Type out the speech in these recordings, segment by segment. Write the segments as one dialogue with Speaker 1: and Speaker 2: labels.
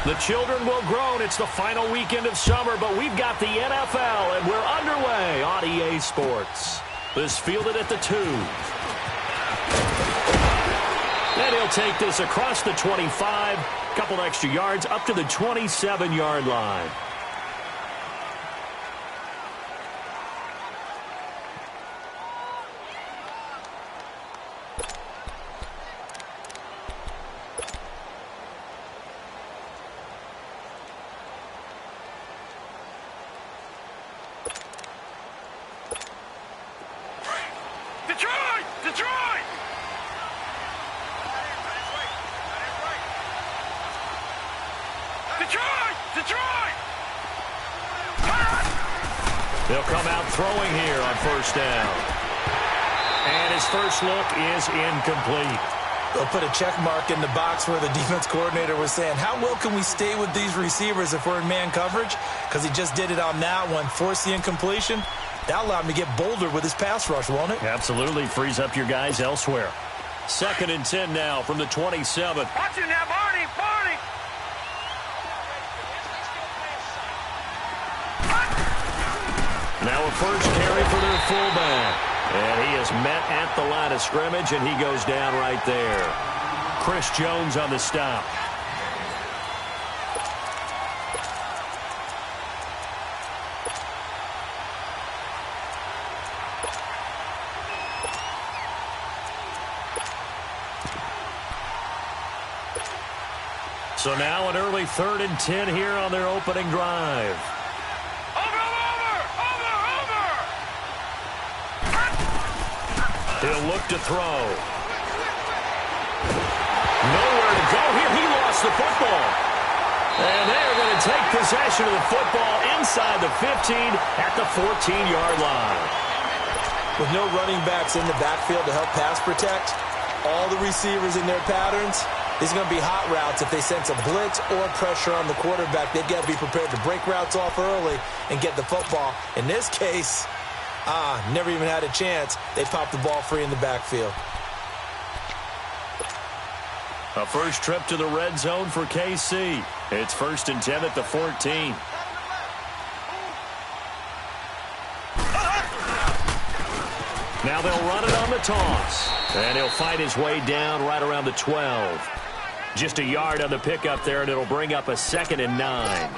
Speaker 1: The children will groan. It's the final weekend of summer, but we've got the NFL, and we're underway on EA Sports. This fielded at the 2. And he'll take this across the 25, couple extra yards up to the 27-yard line. They'll come out throwing here on first down. And his first look is incomplete.
Speaker 2: They'll put a check mark in the box where the defense coordinator was saying, how well can we stay with these receivers if we're in man coverage? Because he just did it on that one, forced the incompletion. That allowed him to get bolder with his pass rush, won't it?
Speaker 1: Absolutely. Frees up your guys elsewhere. 2nd and 10 now from the 27.
Speaker 3: Watch it now, Barney!
Speaker 1: Now a first carry for their fullback. And he is met at the line of scrimmage, and he goes down right there. Chris Jones on the stop. So now an early 3rd and 10 here on their opening drive. He'll look to throw. Nowhere to go here. He lost the football. And they're going to take possession of the football inside the 15 at the 14-yard line.
Speaker 2: With no running backs in the backfield to help pass protect, all the receivers in their patterns, these are going to be hot routes. If they sense a blitz or pressure on the quarterback, they've got to be prepared to break routes off early and get the football. In this case, never even had a chance. They popped the ball free in the backfield.
Speaker 1: A first trip to the red zone for KC. It's 1st and 10 at the 14. Now they'll run it on the toss. And he'll fight his way down right around the 12. Just a yard on the pickup there, and it'll bring up a 2nd and 9.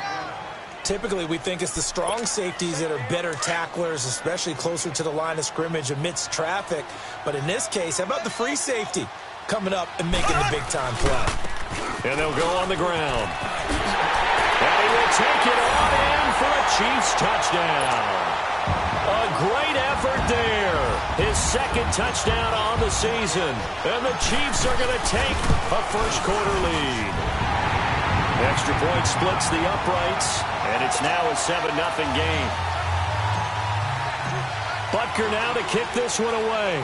Speaker 2: Typically, we think it's the strong safeties that are better tacklers, especially closer to the line of scrimmage amidst traffic. But in this case, how about the free safety coming up and making the big-time play?
Speaker 1: And they'll go on the ground. And he will take it on in for a Chiefs touchdown. A great effort there. His 2nd touchdown on the season. And the Chiefs are going to take a first-quarter lead. Extra point splits the uprights, and it's now a 7-0 game. Butker now to kick this one away.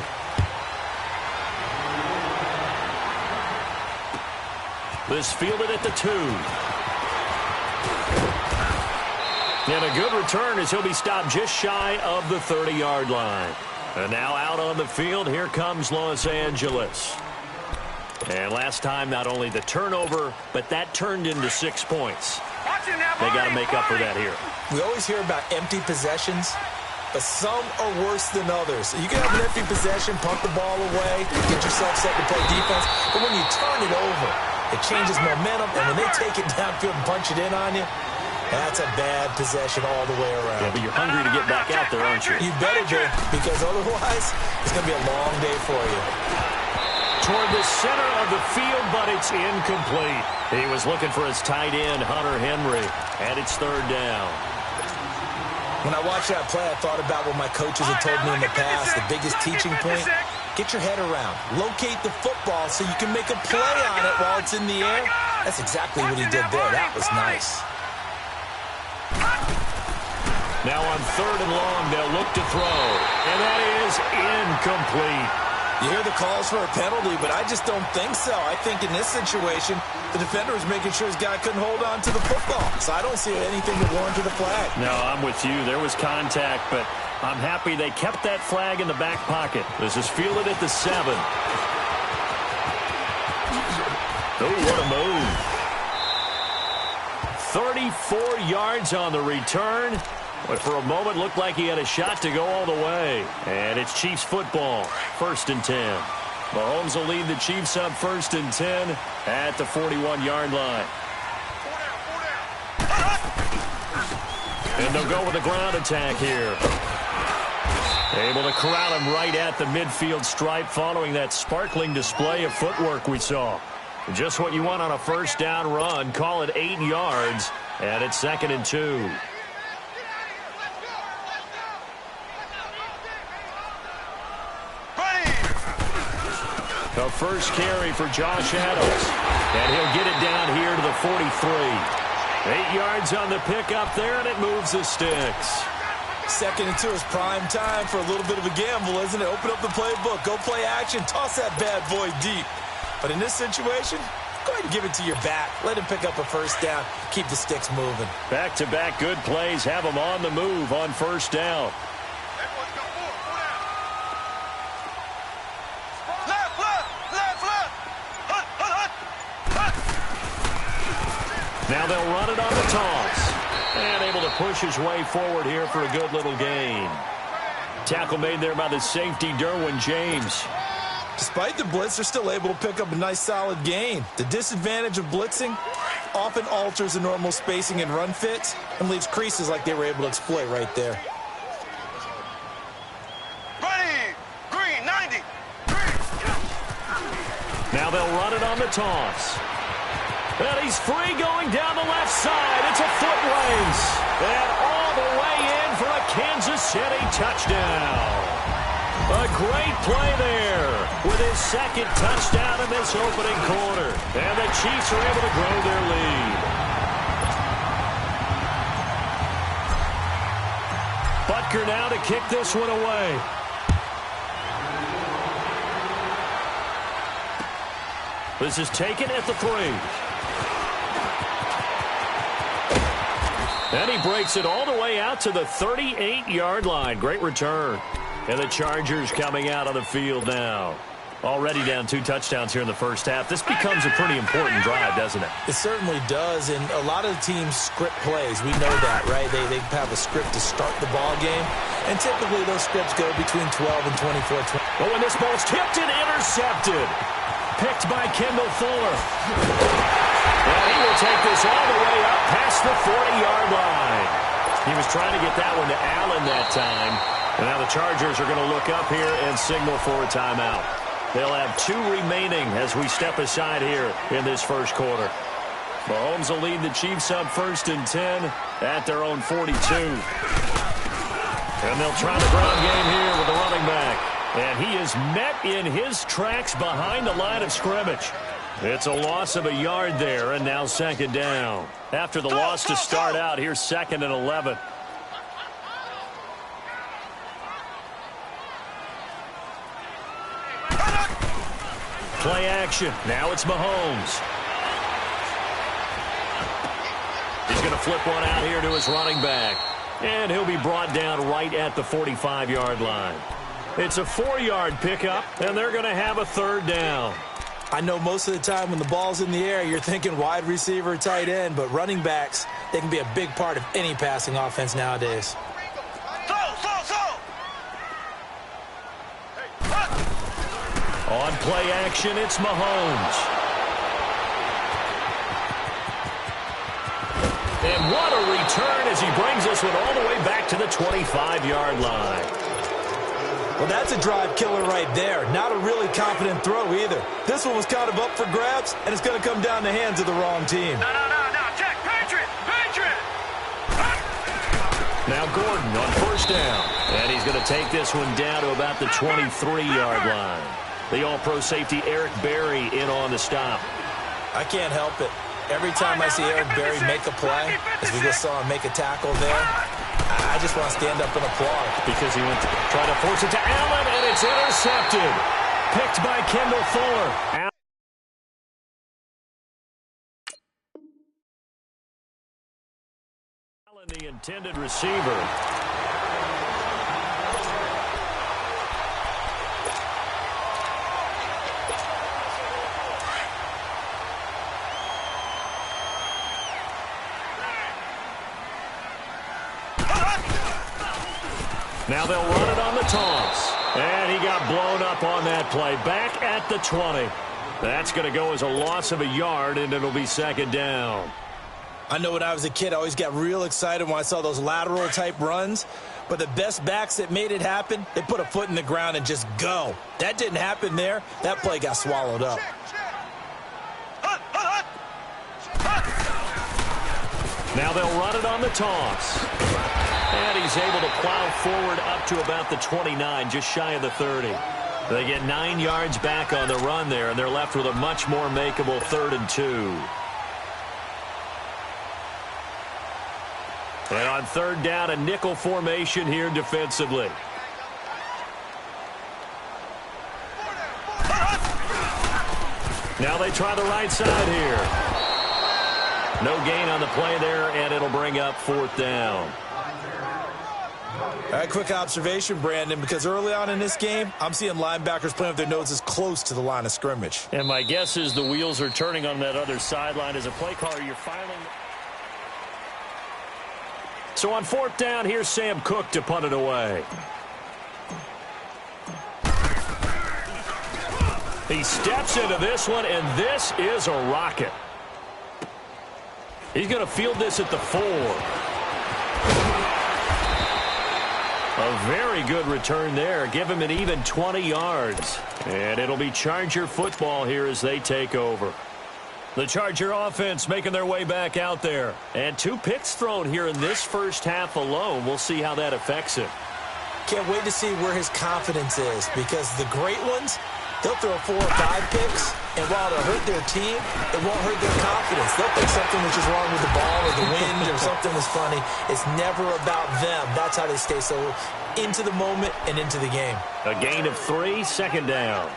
Speaker 1: This fielded at the 2. And a good return as he'll be stopped just shy of the 30-yard line. And now out on the field, here comes Los Angeles. And last time, not only the turnover, but that turned into 6 points. They got to make up for that here.
Speaker 2: We always hear about empty possessions, but some are worse than others. You can have an empty possession, punt the ball away, get yourself set to play defense, but when you turn it over, it changes momentum, and when they take it downfield and punch it in on you, that's a bad possession all the way around.
Speaker 1: Yeah, but you're hungry to get back out there, aren't you?
Speaker 2: You better be, because otherwise, it's going to be a long day for you.
Speaker 1: Toward the center of the field, but it's incomplete. He was looking for his tight end, Hunter Henry, and it's 3rd down.
Speaker 2: When I watched that play, I thought about what my coaches had told me in the past. The biggest teaching point, get your head around. Locate the football so you can make a play on it while it's in the air. That's exactly what he did there. That was nice.
Speaker 1: Now on 3rd and long, they'll look to throw, and that is incomplete.
Speaker 2: You hear the calls for a penalty, but I just don't think so. I think in this situation, the defender was making sure his guy couldn't hold on to the football. So I don't see anything that warranted a flag.
Speaker 1: No, I'm with you. There was contact, but I'm happy they kept that flag in the back pocket. This is fielded at the 7. Oh, what a move. 34 yards on the return, but for a moment looked like he had a shot to go all the way. And it's Chiefs football, 1st and 10. Mahomes will lead the Chiefs up 1st and 10 at the 41-yard line. And they'll go with a ground attack here. Able to corral him right at the midfield stripe following that sparkling display of footwork we saw. Just what you want on a first down run. Call it 8 yards, and it's 2nd and 2. The first carry for Josh Adams, and he'll get it down here to the 43. 8 yards on the pickup there, and it moves the sticks.
Speaker 2: 2nd and 2 is prime time for a little bit of a gamble, isn't it? Open up the playbook, go play action, toss that bad boy deep. But in this situation, go ahead and give it to your back. Let him pick up a first down, keep the sticks moving.
Speaker 1: Back-to-back good plays have him on the move on first down. Now they'll run it on the toss. And able to push his way forward here for a good little gain. Tackle made there by the safety, Derwin James.
Speaker 2: Despite the blitz, they're still able to pick up a nice solid gain. The disadvantage of blitzing often alters the normal spacing and run fits and leaves creases like they were able to exploit right there.
Speaker 3: Ready, green, 90.
Speaker 1: Now they'll run it on the toss. And he's free going down the left side. It's a foot race. And all the way in for a Kansas City touchdown. A great play there with his 2nd touchdown in this opening quarter. And the Chiefs are able to grow their lead. Butker now to kick this one away. This is taken at the 3. And he breaks it all the way out to the 38-yard line. Great return. And the Chargers coming out on the field now. Already down 2 touchdowns here in the first half. This becomes a pretty important drive, doesn't it?
Speaker 2: It certainly does, and a lot of the teams script plays. We know that, right? They have a script to start the ball game, and typically those scripts go between 12 and 24.
Speaker 1: Oh, and this ball's tipped and intercepted. Picked by Kendall Fuller. And he will take this all the way up past the 40-yard line. He was trying to get that one to Allen that time. And now the Chargers are going to look up here and signal for a timeout. They'll have 2 remaining as we step aside here in this first quarter. Mahomes will lead the Chiefs up 1st and 10 at their own 42. And they'll try the ground game here with the running back. And he is met in his tracks behind the line of scrimmage. It's a loss of a yard there, and now 2nd down. After the loss to start out, here's 2nd and 11. Play action. Now it's Mahomes. He's going to flip one out here to his running back. And he'll be brought down right at the 45-yard line. It's a 4-yard pickup, and they're going to have a 3rd down.
Speaker 2: I know most of the time when the ball's in the air, you're thinking wide receiver, tight end, but running backs, they can be a big part of any passing offense nowadays.
Speaker 1: On play action, it's Mahomes. And what a return as he brings this one all the way back to the 25-yard line.
Speaker 2: Well, that's a drive killer right there. Not a really confident throw either. This one was kind of up for grabs, and it's going to come down the hands of the wrong team.
Speaker 3: No. Check. Patriot.
Speaker 1: Now Gordon on first down. And he's going to take this one down to about the 23-yard line. The all-pro safety Eric Berry in on the stop.
Speaker 2: I can't help it. Every time I see Eric Berry make a play, as we just saw him make a tackle there, I just want to stand up and applaud.
Speaker 1: Because he went to try to force it to Allen, and it's intercepted. Picked by Kendall Fuller. Allen, the intended receiver. Now they'll run it on the toss. And he got blown up on that play. Back at the 20. That's going to go as a loss of a yard, and it'll be second down.
Speaker 2: I know when I was a kid, I always got real excited when I saw those lateral-type runs. But the best backs that made it happen, they put a foot in the ground and just go. That didn't happen there. That play got swallowed up.
Speaker 1: Now they'll run it on the toss. And he's able to plow forward up to about the 29, just shy of the 30. They get 9 yards back on the run there, and they're left with a much more makeable 3rd and 2. And on 3rd down, a nickel formation here defensively. Now they try the right side here. No gain on the play there, and it'll bring up 4th down.
Speaker 2: All right, quick observation, Brandon, because early on in this game, I'm seeing linebackers playing with their noses close to the line of scrimmage.
Speaker 1: And my guess is the wheels are turning on that other sideline. As a play caller, you're filing. So on 4th down, here's Sam Cook to punt it away. He steps into this one, and this is a rocket. He's going to field this at the 4. A very good return there. Give him an even 20 yards. And it'll be Charger football here as they take over. The Charger offense making their way back out there. And 2 picks thrown here in this first half alone. We'll see how that affects it.
Speaker 2: Can't wait to see where his confidence is, because the great ones, they'll throw 4 or 5 picks, and while it'll hurt their team, it won't hurt their confidence. They'll think something was just wrong with the ball or the wind or something was funny. It's never about them. That's how they stay so into the moment and into the game.
Speaker 1: A gain of 3, 2nd down.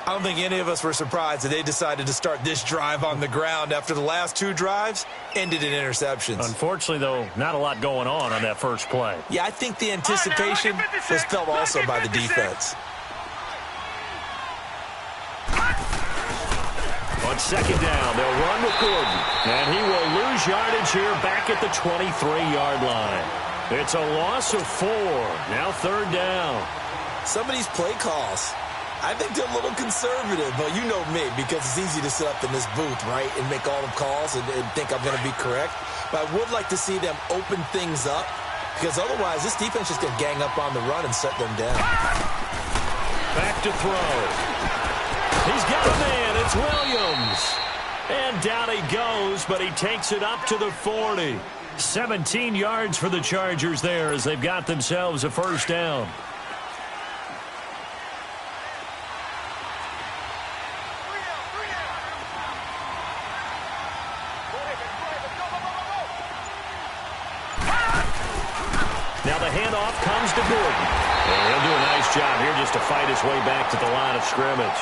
Speaker 2: I don't think any of us were surprised that they decided to start this drive on the ground after the last 2 drives ended in interceptions.
Speaker 1: Unfortunately, though, not a lot going on that first play.
Speaker 2: Yeah, I think the anticipation was felt also by the defense.
Speaker 1: On 2nd down, they'll run with Gordon. And he will lose yardage here back at the 23-yard line. It's a loss of 4. Now 3rd down.
Speaker 2: Some of these play calls, I think they're a little conservative, but you know me, because it's easy to sit up in this booth, right, and make all the calls and think I'm going to be correct. But I would like to see them open things up, because otherwise this defense is going to gang up on the run and set them down.
Speaker 1: Back to throw. He's got a man. It's Williams. And down he goes, but he takes it up to the 40. 17 yards for the Chargers there as they've got themselves a 1st down. Now the handoff comes to Gordon. And he'll do a nice job here just to fight his way back to the line of scrimmage.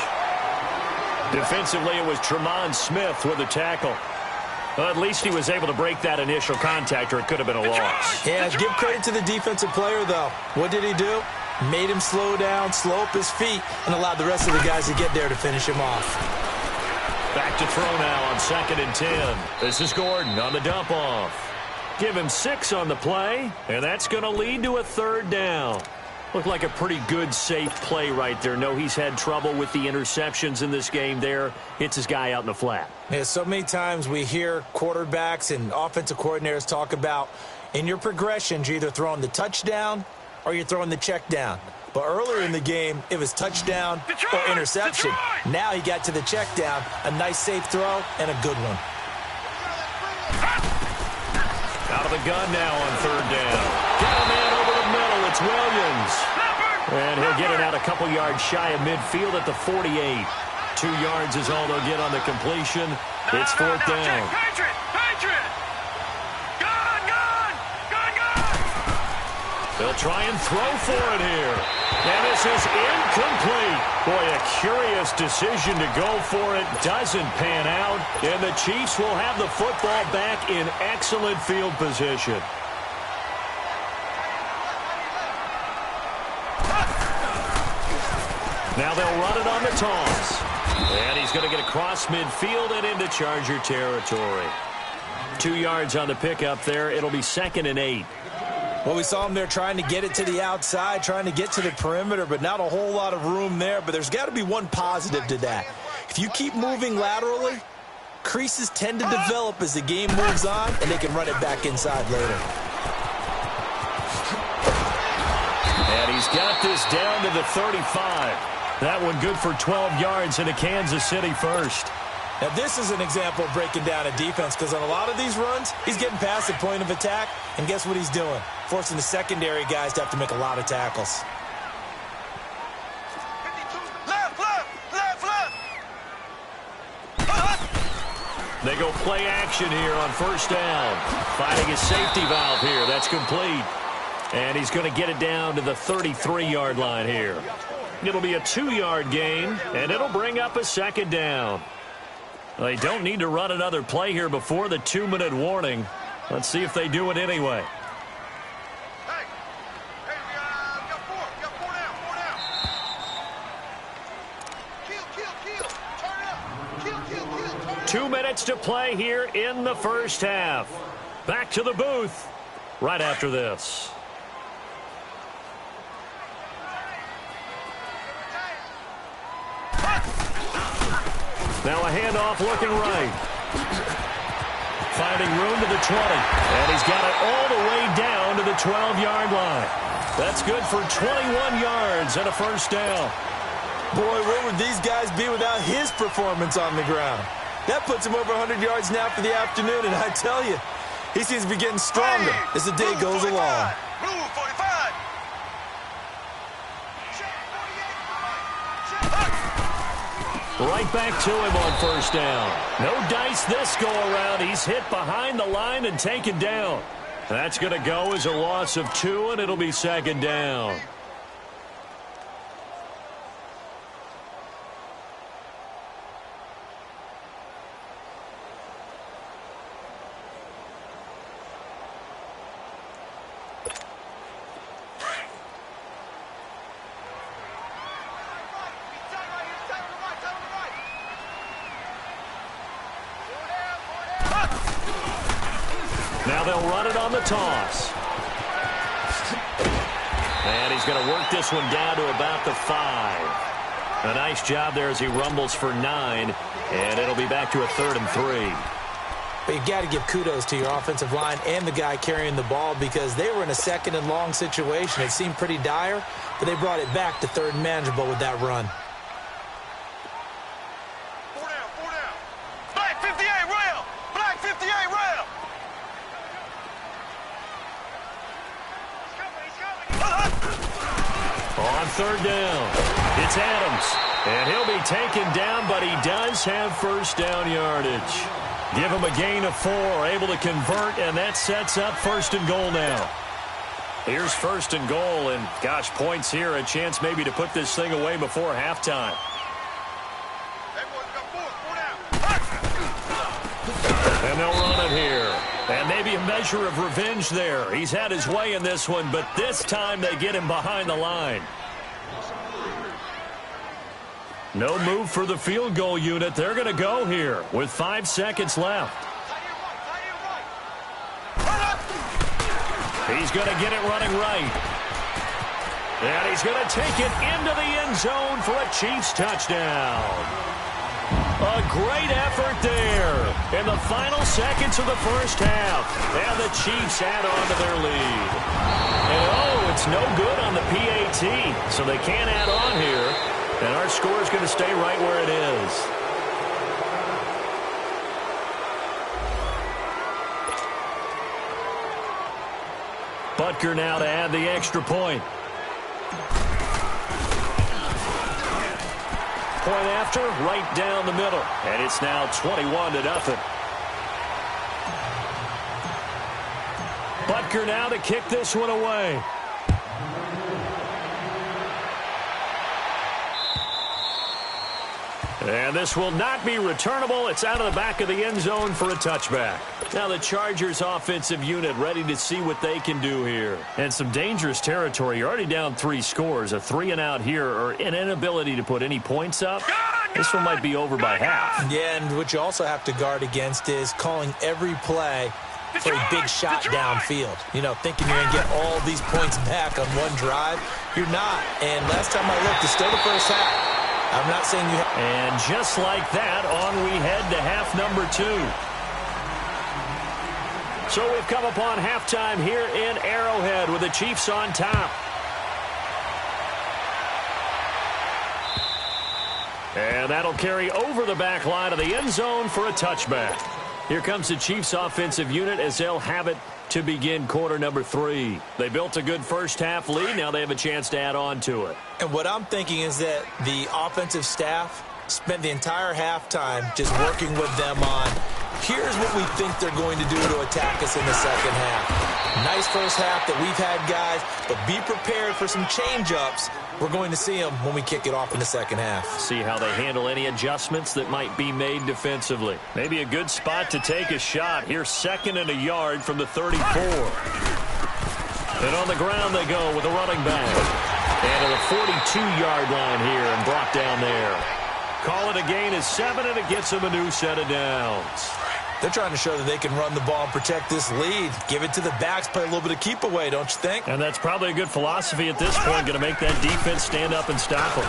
Speaker 1: Defensively, it was Tremont Smith with a tackle. Well, at least he was able to break that initial contact, or it could have been a loss.
Speaker 2: Yeah, give credit to the defensive player, though. What did he do? Made him slow down, slow up his feet, and allowed the rest of the guys to get there to finish him off.
Speaker 1: Back to throw now on 2nd and 10. This is Gordon on the dump-off. Give him 6 on the play, and that's going to lead to a 3rd down. Looked like a pretty good, safe play right there. No, he's had trouble with the interceptions in this game there. Hits his guy out in the flat.
Speaker 2: Yeah, so many times we hear quarterbacks and offensive coordinators talk about, in your progressions, you're either throwing the touchdown or you're throwing the check down. But earlier in the game, it was touchdown or interception. Now he got to the check down, a nice, safe throw, and a good one.
Speaker 1: Out of the gun now on 3rd down. Got a man over the middle. It's Williams. And he'll get it out a couple yards shy of midfield at the 48. 2 yards is all they'll get on the completion. It's 4th down.
Speaker 3: Patriot! Gun!
Speaker 1: They'll try and throw for it here. And this is incomplete. Boy, a curious decision to go for it. Doesn't pan out. And the Chiefs will have the football back in excellent field position. Now they'll run it on the toss. And he's going to get across midfield and into Charger territory. 2 yards on the pickup there. It'll be 2nd and 8.
Speaker 2: Well, we saw him there trying to get it to the outside, trying to get to the perimeter, but not a whole lot of room there. But there's got to be one positive to that. If you keep moving laterally, creases tend to develop as the game moves on, and they can run it back inside later.
Speaker 1: And he's got this down to the 35. That one good for 12 yards into Kansas City first.
Speaker 2: Now, this is an example of breaking down a defense because on a lot of these runs, he's getting past the point of attack, and guess what he's doing? Forcing the secondary guys to have to make a lot of tackles.
Speaker 1: They go play action here on first down. Finding a safety valve here. That's complete. And he's going to get it down to the 33-yard line here. It'll be a 2-yard gain, and it'll bring up a second down. They don't need to run another play here before the 2-minute warning. Let's see if they do it anyway.
Speaker 3: We got four now. Kill. Turn it up.
Speaker 1: 2 minutes to play here in the first half. Back to the booth right after this. Now a handoff looking right. Finding room to the 20. And he's got it all the way down to the 12-yard line. That's good for 21 yards and a first down.
Speaker 2: Boy, where would these guys be without his performance on the ground? That puts him over 100 yards now for the afternoon, and I tell you, he seems to be getting stronger as the day goes along.
Speaker 3: Blue 45.
Speaker 1: Right back to him on first down. No dice this go-around. He's hit behind the line and taken down. That's going to go as a loss of 2, and it'll be second down. Now they'll run it on the toss. And he's going to work this one down to about the 5. A nice job there as he rumbles for 9. And it'll be back to a 3rd and 3.
Speaker 2: But you got to give kudos to your offensive line and the guy carrying the ball because they were in a 2nd and long situation. It seemed pretty dire, but they brought it back to 3rd and manageable with that run.
Speaker 3: Four down. Black 58 rail. Black 58 rail.
Speaker 1: On 3rd down, it's Adams. And he'll be taken down, but he does have first down yardage. Give him a gain of 4, able to convert, and that sets up 1st and goal now. Here's 1st and goal, and gosh, points here, a chance maybe to put this thing away before halftime. And they'll run it here. And maybe a measure of revenge there. He's had his way in this one, but this time they get him behind the line. No move for the field goal unit. They're going to go here with 5 seconds left. He's going to get it running right. And he's going to take it into the end zone for a Chiefs touchdown. A great effort there in the final seconds of the first half. And the Chiefs add on to their lead. And it's no good on the PAT, so they can't add on here. And our score is going to stay right where it is. Butker now to add the extra point. Point after, right down the middle. And it's now 21-0. Butker now to kick this one away. And this will not be returnable. It's out of the back of the end zone for a touchback. Now the Chargers offensive unit ready to see what they can do here. And some dangerous territory. You're already down 3 scores. A 3-and-out here or an inability to put any points up. This one might be over by half.
Speaker 2: Yeah, and what you also have to guard against is calling every play for a big shot downfield. You know, thinking you're going to get all these points back on one drive. You're not. And last time I looked, it's still the first half. I'm not saying you have.
Speaker 1: And just like that, on we head to half number 2. So we've come upon halftime here in Arrowhead with the Chiefs on top. And that'll carry over the back line of the end zone for a touchback. Here comes the Chiefs offensive unit as they'll have it to begin quarter number 3. They built a good first half lead. Now they have a chance to add on to it.
Speaker 2: And what I'm thinking is that the offensive staff spent the entire halftime just working with them on, here's what we think they're going to do to attack us in the second half. Nice first half that we've had, guys, but be prepared for some change-ups. We're going to see them when we kick it off in the second half.
Speaker 1: See how they handle any adjustments that might be made defensively. Maybe a good spot to take a shot. Here's 2nd and a yard from the 34. And on the ground they go with a running back. And to the 42-yard line here and brought down there. Call it a gain of 7, and it gets them a new set of downs.
Speaker 2: They're trying to show that they can run the ball and protect this lead. Give it to the backs, play a little bit of keep away, don't you think?
Speaker 1: And that's probably a good philosophy at this point, going to make that defense stand up and stop them.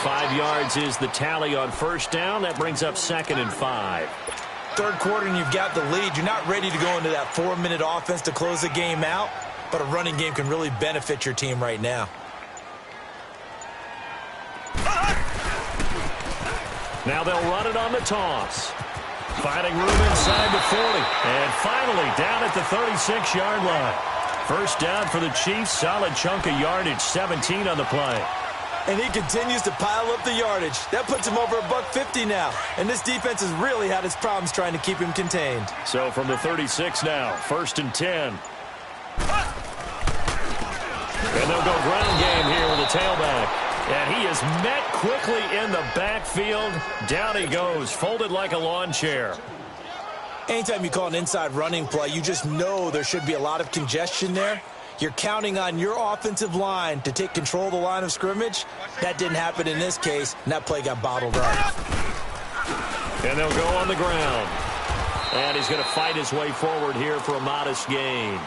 Speaker 1: 5 yards is the tally on first down. That brings up 2nd and 5.
Speaker 2: Third quarter and you've got the lead. You're not ready to go into that 4-minute offense to close the game out, but a running game can really benefit your team right now.
Speaker 1: Now they'll run it on the toss. Finding room inside the 40. And finally down at the 36-yard line. First down for the Chiefs. Solid chunk of yardage. 17 on the play.
Speaker 2: And he continues to pile up the yardage. That puts him over $150 now. And this defense has really had its problems trying to keep him contained.
Speaker 1: So from the 36 now, 1st and 10. And they'll go ground game here with a tailback. And he is met quickly in the backfield. Down he goes, folded like a lawn chair.
Speaker 2: Anytime you call an inside running play, you just know there should be a lot of congestion there. You're counting on your offensive line to take control of the line of scrimmage. That didn't happen in this case, and that play got bottled up.
Speaker 1: And they'll go on the ground. And he's going to fight his way forward here for a modest gain.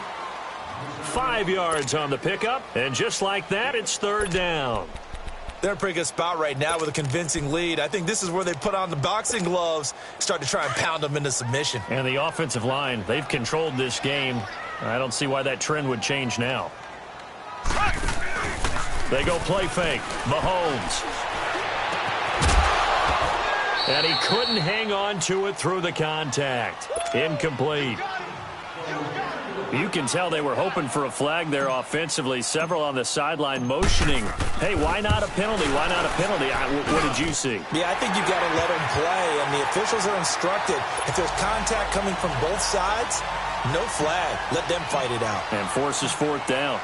Speaker 1: 5 yards on the pickup, and just like that, it's 3rd down.
Speaker 2: They're in a pretty good spot right now with a convincing lead. I think this is where they put on the boxing gloves, start to try and pound them into submission.
Speaker 1: And the offensive line, they've controlled this game. I don't see why that trend would change now. They go play fake. Mahomes. And he couldn't hang on to it through the contact. Incomplete. You can tell they were hoping for a flag there offensively. Several on the sideline motioning. Hey, why not a penalty? Why not a penalty? What did you see?
Speaker 2: Yeah, I think you've got to let them play, and the officials are instructed. If there's contact coming from both sides, no flag. Let them fight it out.
Speaker 1: And forces 4th down.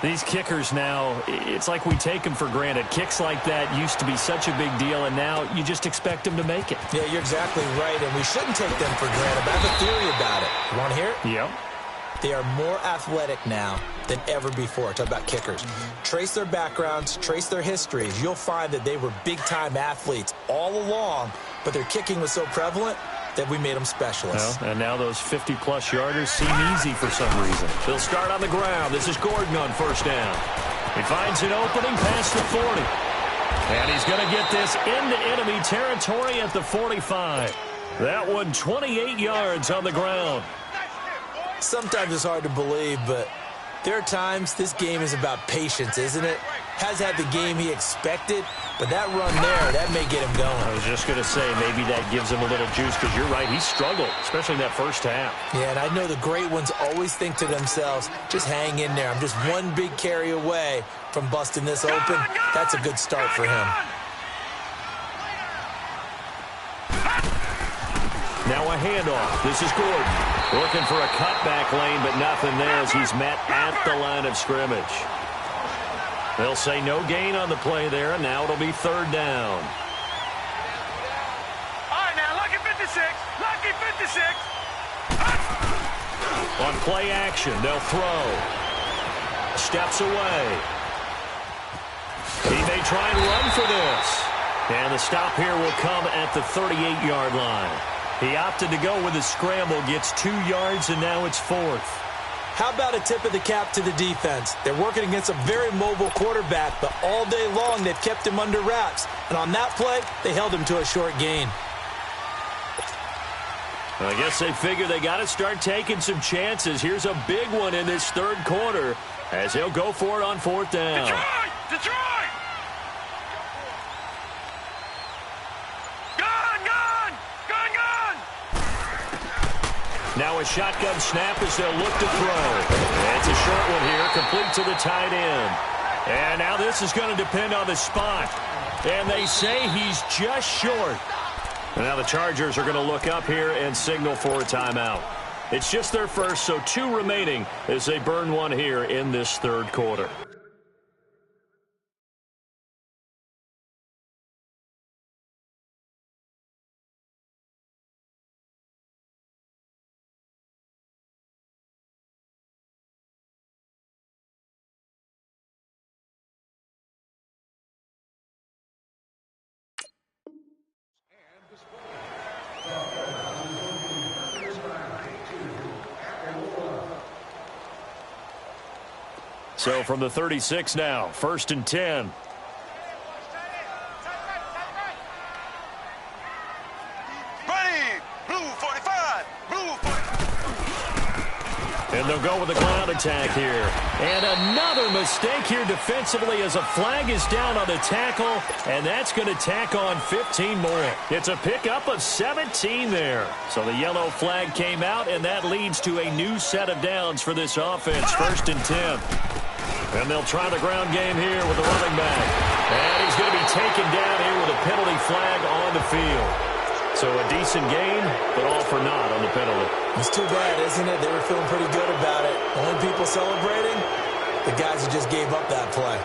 Speaker 1: These kickers now, it's like we take them for granted. Kicks like that used to be such a big deal, and now you just expect them to make it.
Speaker 2: Yeah, you're exactly right, and we shouldn't take them for granted. But I have a theory about it. You want to hear it?
Speaker 1: Yep.
Speaker 2: They are more athletic now than ever before. Talk about kickers. Trace their backgrounds, trace their histories. You'll find that they were big-time athletes all along, but their kicking was so prevalent that we made them specialists.
Speaker 1: Well, and now those 50-plus yarders seem easy for some reason. They'll start on the ground. This is Gordon on first down. He finds an opening past the 40. And he's going to get this into enemy territory at the 45. That one 28 yards on the ground.
Speaker 2: Sometimes it's hard to believe, but there are times this game is about patience, isn't it? Has had the game he expected, but that run there, that may get him going.
Speaker 1: I was just going to say, maybe that gives him a little juice, because you're right, he struggled, especially in that first half.
Speaker 2: Yeah, and I know the great ones always think to themselves, just hang in there. I'm just one big carry away from busting this open. That's a good start for him.
Speaker 1: Now a handoff. This is Gordon. Looking for a cutback lane, but nothing there as he's met at the line of scrimmage. They'll say no gain on the play there, and now it'll be 3rd down.
Speaker 3: All right, now, lucky 56. Lucky 56.
Speaker 1: On play action, they'll throw. Steps away. He may try and run for this. And the stop here will come at the 38-yard line. He opted to go with a scramble, gets 2 yards, and now it's 4th.
Speaker 2: How about a tip of the cap to the defense? They're working against a very mobile quarterback, but all day long they've kept him under wraps. And on that play, they held him to a short gain.
Speaker 1: I guess they figure they got to start taking some chances. Here's a big one in this third quarter as he'll go for it on 4th down.
Speaker 3: Detroit! Detroit! Gun! Gun! Gun! Gun!
Speaker 1: Now a shotgun snap as they'll look to throw. It's a short one here, complete to the tight end. And now this is going to depend on the spot. And they say he's just short. And now the Chargers are going to look up here and signal for a timeout. It's just their first, so 2 remaining as they burn one here in this third quarter. So from the 36 now, 1st and 10.
Speaker 3: Ready! Blue 45! Blue 45!
Speaker 1: And they'll go with a ground attack here. And another mistake here defensively as a flag is down on the tackle, and that's going to tack on 15 more. It's a pickup of 17 there. So the yellow flag came out, and that leads to a new set of downs for this offense, 1st and 10. And they'll try the ground game here with the running back. And he's going to be taken down here with a penalty flag on the field. So a decent gain, but all for naught on the penalty.
Speaker 2: It's too bad, isn't it? They were feeling pretty good about it. Only people celebrating, the guys who just gave up that play.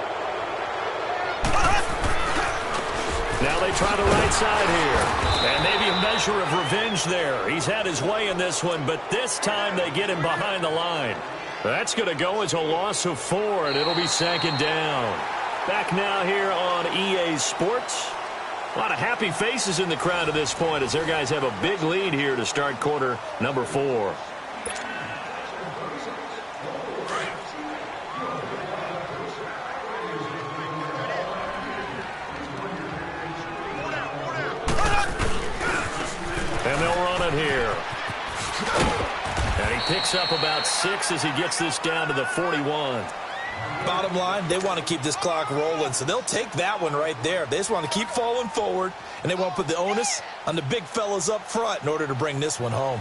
Speaker 1: Now they try the right side here. And maybe a measure of revenge there. He's had his way in this one, but this time they get him behind the line. That's going to go as a loss of 4, and it'll be 2nd down. Back now here on EA Sports. A lot of happy faces in the crowd at this point as their guys have a big lead here to start quarter number 4. And they'll run it here. And he picks up about 6 as he gets this down to the 41.
Speaker 2: Bottom line, they want to keep this clock rolling, so they'll take that one right there. They just want to keep falling forward, and they want to put the onus on the big fellas up front in order to bring this one home.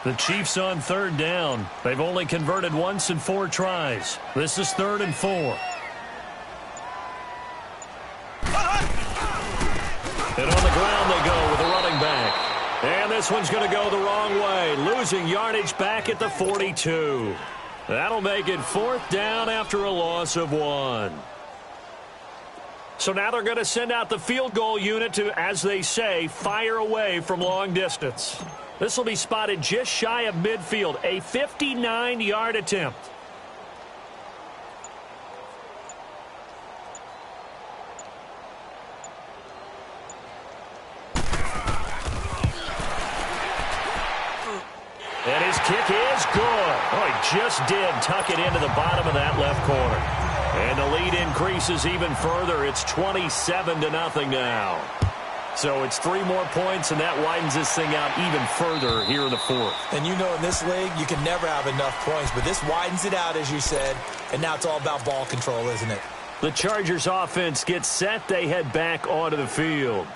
Speaker 1: The Chiefs on 3rd down. They've only converted once in 4 tries. This is 3rd and 4. And on the ground they go with a running back. And this one's going to go the wrong way, losing yardage back at the 42. That'll make it 4th down after a loss of 1. So now they're going to send out the field goal unit to, as they say, fire away from long distance. This will be spotted just shy of midfield, a 59-yard attempt. And his kick is good. Oh, he just did tuck it into the bottom of that left corner. And the lead increases even further. It's 27-0 now. So it's 3 more points, and that widens this thing out even further here in the 4th.
Speaker 2: And you know in this league, you can never have enough points, but this widens it out, as you said, and now it's all about ball control, isn't it?
Speaker 1: The Chargers offense gets set. They head back onto the field.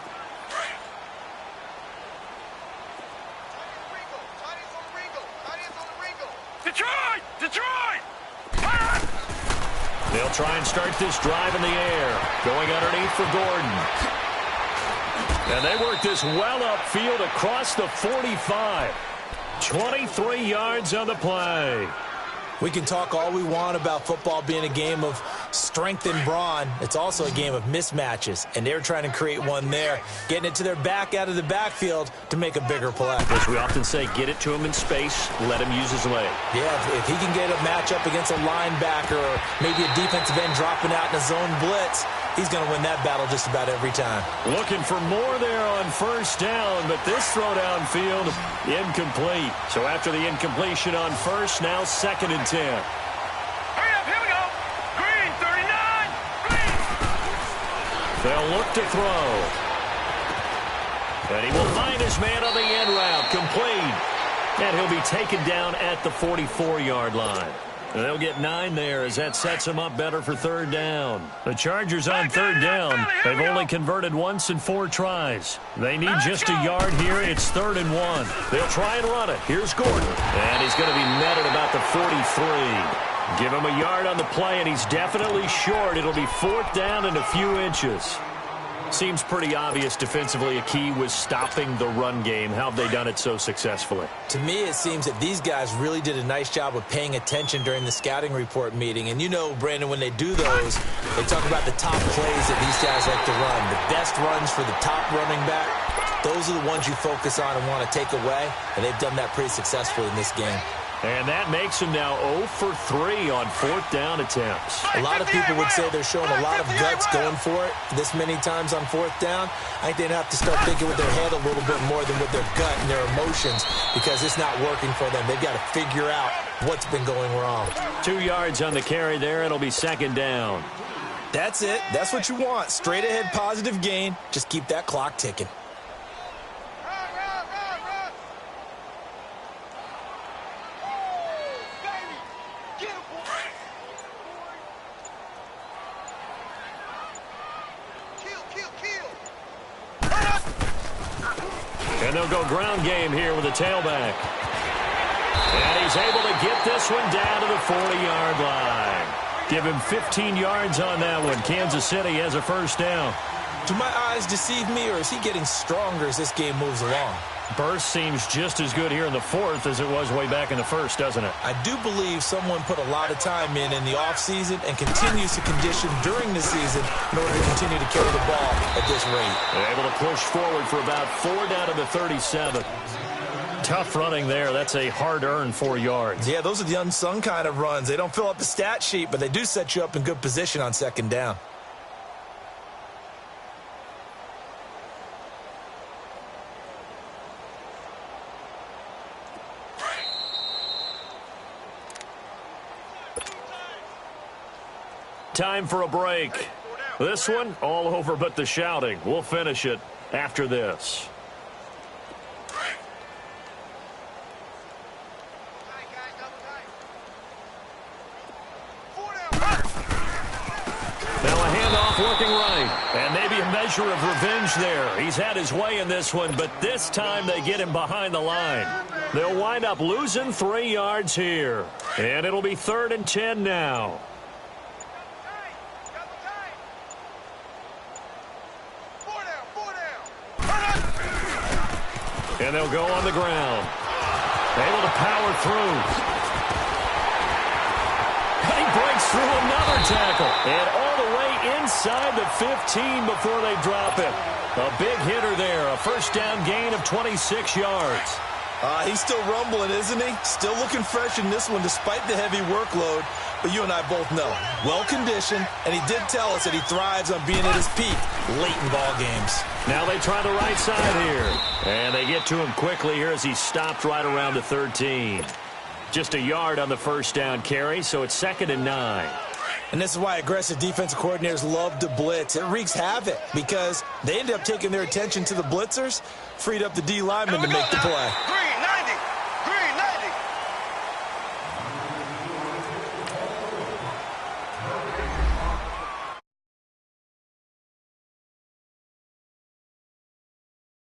Speaker 3: Detroit! Detroit!
Speaker 1: They'll try and start this drive in the air. Going underneath for Gordon. And they work this well upfield across the 45. 23 yards on the play.
Speaker 2: We can talk all we want about football being a game of strength and brawn. It's also a game of mismatches, and they're trying to create one there, getting it to their back out of the backfield to make a bigger play.
Speaker 1: As we often say, get it to him in space, let him use his leg.
Speaker 2: Yeah, if he can get a matchup against a linebacker or maybe a defensive end dropping out in a zone blitz, he's going to win that battle just about every time.
Speaker 1: Looking for more there on first down, but this throw downfield, incomplete. So after the incompletion on first, now 2nd and 10.
Speaker 3: Hurry up, here we go. Green, 39. Green.
Speaker 1: They'll look to throw. And he will find his man on the end route, complete. And he'll be taken down at the 44-yard line. And they'll get 9 there as that sets them up better for 3rd down. The Chargers on 3rd down. They've only converted once in 4 tries. They need just a yard here. It's 3rd and 1. They'll try and run it. Here's Gordon. And he's going to be met at about the 43. Give him a yard on the play, and he's definitely short. It'll be 4th down and a few inches. Seems pretty obvious defensively a key was stopping the run game. How have they done it so successfully?
Speaker 2: To me, it seems that these guys really did a nice job of paying attention during the scouting report meeting. And you know, Brandon, when they do those, they talk about the top plays that these guys like to run. The best runs for the top running back, those are the ones you focus on and want to take away. And they've done that pretty successfully in this game.
Speaker 1: And that makes him now 0 for 3 on 4th down attempts.
Speaker 2: A lot of people would say they're showing a lot of guts going for it this many times on 4th down. I think they'd have to start thinking with their head a little bit more than with their gut and their emotions because it's not working for them. They've got to figure out what's been going wrong.
Speaker 1: 2 yards on the carry there. It'll be 2nd down.
Speaker 2: That's it. That's what you want. Straight ahead positive gain. Just keep that clock ticking.
Speaker 1: And they'll go ground game here with a tailback. And he's able to get this one down to the 40-yard line. Give him 15 yards on that one. Kansas City has a 1st down.
Speaker 2: Do my eyes deceive me, or is he getting stronger as this game moves along?
Speaker 1: Burst seems just as good here in the 4th as it was way back in the 1st, doesn't it?
Speaker 2: I do believe someone put a lot of time in the offseason and continues to condition during the season in order to continue to carry the ball at this rate.
Speaker 1: They're able to push forward for about 4 down to the 37. Tough running there. That's a hard-earned 4 yards.
Speaker 2: Yeah, those are the unsung kind of runs. They don't fill up the stat sheet, but they do set you up in good position on 2nd down.
Speaker 1: Time for a break. This one, all over but the shouting. We'll finish it after this. Now a handoff looking right. And maybe a measure of revenge there. He's had his way in this one, but this time they get him behind the line. They'll wind up losing 3 yards here. And it'll be 3rd and 10 now. And they'll go on the ground. Able to power through. And he breaks through another tackle. And all the way inside the 15 before they drop it. A big hitter there. A 1st down gain of 26 yards.
Speaker 2: He's still rumbling, isn't he? Still looking fresh in this one despite the heavy workload. But you and I both know, well-conditioned, and he did tell us that he thrives on being at his peak late in ball games.
Speaker 1: Now they try the right side here. And they get to him quickly here as he stopped right around the 13. Just a yard on the 1st down carry, so it's 2nd and 9.
Speaker 2: And this is why aggressive defensive coordinators love to blitz. It wreaks havoc because they end up taking their attention to the blitzers, freed up the D lineman to make the play.